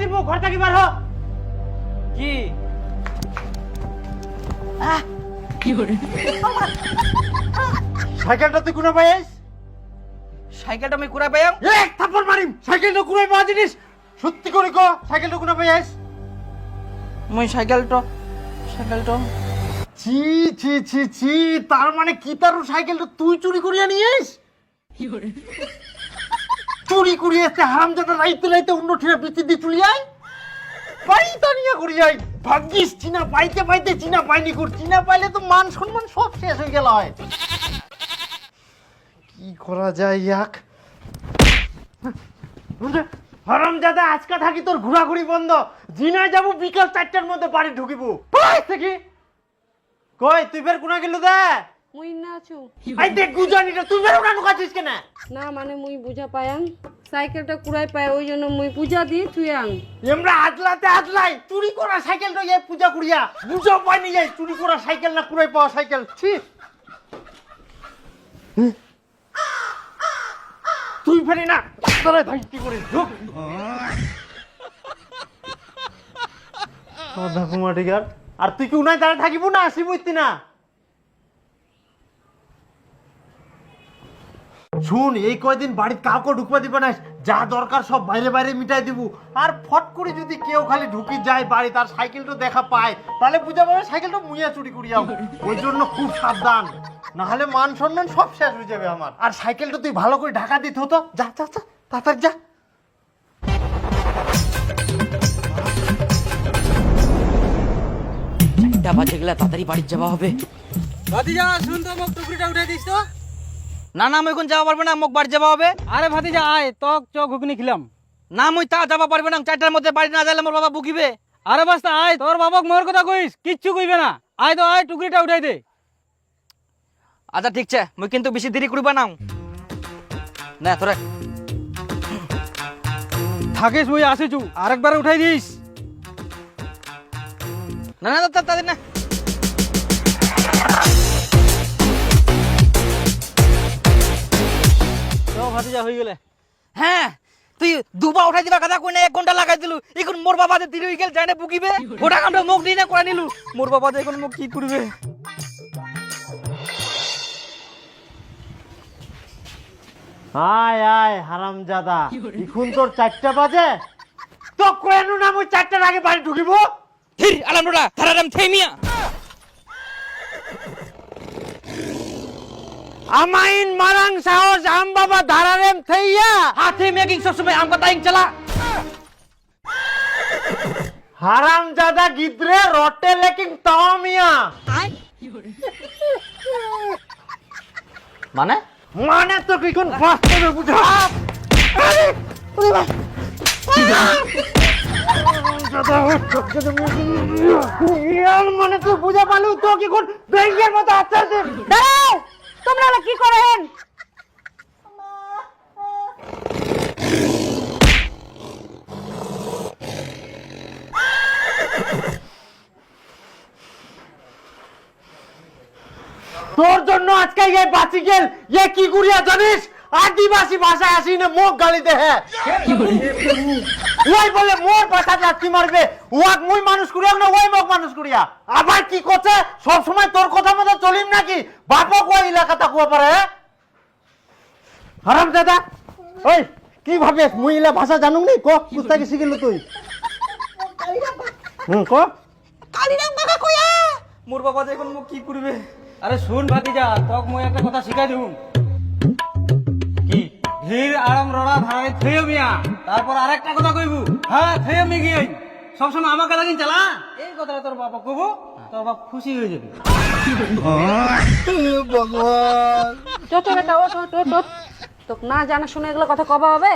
দিব ঘর থেকে বার হ কি কি করে সাইকেলটা তুই কোনা পাইস সাইকেলটা আমি কুড়া পাইয়াম এক থাপ্পড় মারিম সাইকেলটা কোনা পাওয়া জিনিস সত্যি করে কো সাইকেলটা কোনা পাইস মই সাইকেলটা ছি ছি ছি ছি তার মানে কি তারও সাইকেলটা তুই চুরি করিয়া নিয়েস চুরি করিয়া এসে হারামজাদা রাইতে রাইতে অন্য ঠিরা বিচি দিয়ে চুলি আয় পাইতা নিয়ে করি যাই ভাগ্যিস চিনা পাইতে পাইতে চিনা পাইনি কর চিনা পাইলে তো মান সম্মান সব শেষ হয়ে গেল হয় কি করা যায় ইয়াক হারামজাদা আজকে থাকি তোর ঘোরাঘুরি বন্ধ জিনায় যাবো বিকাল 4টার মধ্যে বাড়ি ঢুকিব থেকে কই তুই ফের কোনা গেল দে মুই না আছু আই দেখ গুজানিটা তুই ফের ওটা ঢুকাছিস কেন না মানে মুই বুঝা পায়াং সাইকেলটা কুড়াই পায় ওই জন্য মুই পূজা দিয়ে থুয়াং এমরা আদলাই চুরি করা সাইকেলটা এই পূজা করিয়া বুঝা পাইনি যাই চুরি করা সাইকেল না কুড়াই পাওয়া সাইকেল ছি তুই ফেরি না তোরা ধাইতি করে ঢুক সাদা কুমাটিকার আর তুই কি উনাই দাঁড়া থাকিব না আসিবইতি না শুন এই কয়দিন বাড়িতে কাউকে ঢুকবা দিবা না যা দরকার সব বাইরে বাইরে মিটাই দিব আর ফট করে যদি কেউ খালি ঢুকি যায় বাড়ি তার সাইকেলটা দেখা পায় তাহলে বুঝা পাবে সাইকেলটা মুইয়া চুরি করিয়া ওই জন্য খুব সাবধান না হলে মান সম্মান সব শেষ হয়ে যাবে আমার আর সাইকেলটা তুই ভালো করে ঢাকা দিতে হতো যা যা যা তাড়াতাড়ি যা এটা বাজে গেলে তাড়াতাড়ি বাড়ি যাওয়া হবে ভাতিজা শুন তো মোক টুকরিটা উঠাই দিস তো না না আমি এখন যাওয়া পারবে না মোক বাড়ি যাওয়া হবে আরে ভাতিজা আয় তক চক ঘুগনি খিলাম না মুই তা যাওয়া পারবে না 4টার মধ্যে বাড়ি না যাইলে মোর বাবা বুকিবে আরে বাস্তা আয় তোর বাবক মোর কথা কইস কিচ্ছু কইবে না আয় তো আয় টুকরিটা উঠাই দে আচ্ছা ঠিক আছে মুই কিন্তু বেশি দেরি করবা না না তোরা থাকিস মুই আসিছু আরেকবার উঠাই দিস না না তাদের না তো ভাতিজা হয়ে গেলে হ্যাঁ তুই দুবা উঠাই দিবা কথা কই না 1 ঘন্টা লাগাই দিলু এখন মোর বাবা যে দেরি হই গেল জানে বুকিবে গোটা কামটা মুখ দিই না করে নিলু মোর বাবা যে এখন মুখ কি করবে আয় আয় হারামজাদা এখন তোর 4টা বাজে তো কেন না আমি 4টার আগে বাড়ি ঢুকিব হির আলামডা ধারারাম থেমিয়া আমাইন মারাং সাহস আম বাবা ধারারেম থেইয়া হাতে মেকিং সব সময় আমকা তাইং চালা হারামজাদা গিদ্রে রটে লেকিং তামিয়া মানে মানে তো কি কোন বাস্তবে বুঝা আরে ওরে বাবা ইয়ার মানে তো বুঝা পালু তো কি কোন ব্যাংকের মতো আছে দাঁড়াও তোমরা কি করেন তোর জন্য আজকে এই বাঁচি গেল এ কি করিয়া জানিস আদিবাসী ভাষায় আসি না মুখ গালি দেহে ওই বলে মোর পাছা যাত্রী মারবে ওয়াক মুই মানুষ করিয়া না ওই মুখ মানুষ করিয়া আবার কি করছে সব সময় তোর কথা মতো চলিম নাকি বাপক ওই এলাকা তাকুয়া পারে হারাম দাদা ওই কি ভাবিস মুই ইলা ভাষা জানুম নি ক কুস্তাকি শিখিল তুই ক কালিরাম বাবা কইয়া মোর বাবা যে এখন মুখ কি করবে আরে শুন ভাতিজা তক মই একটা কথা শিখাই দিউ কি ধীর আরাম রড়া ধারে থইও মিয়া তারপর আরেকটা কথা কইবু হ্যাঁ থইও মি গিয়ে সবসময় আমাকে লাগিন চালা এই কথাটা তোর বাবা কইবু তোর বাপ খুশি হয়ে যাবে ভগবান চট বেটা ও চট তোক না জানা শুনে এগুলো কথা কবা হবে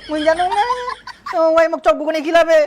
মুই জানো না ওই মুখ চক বুকনে খিলাবে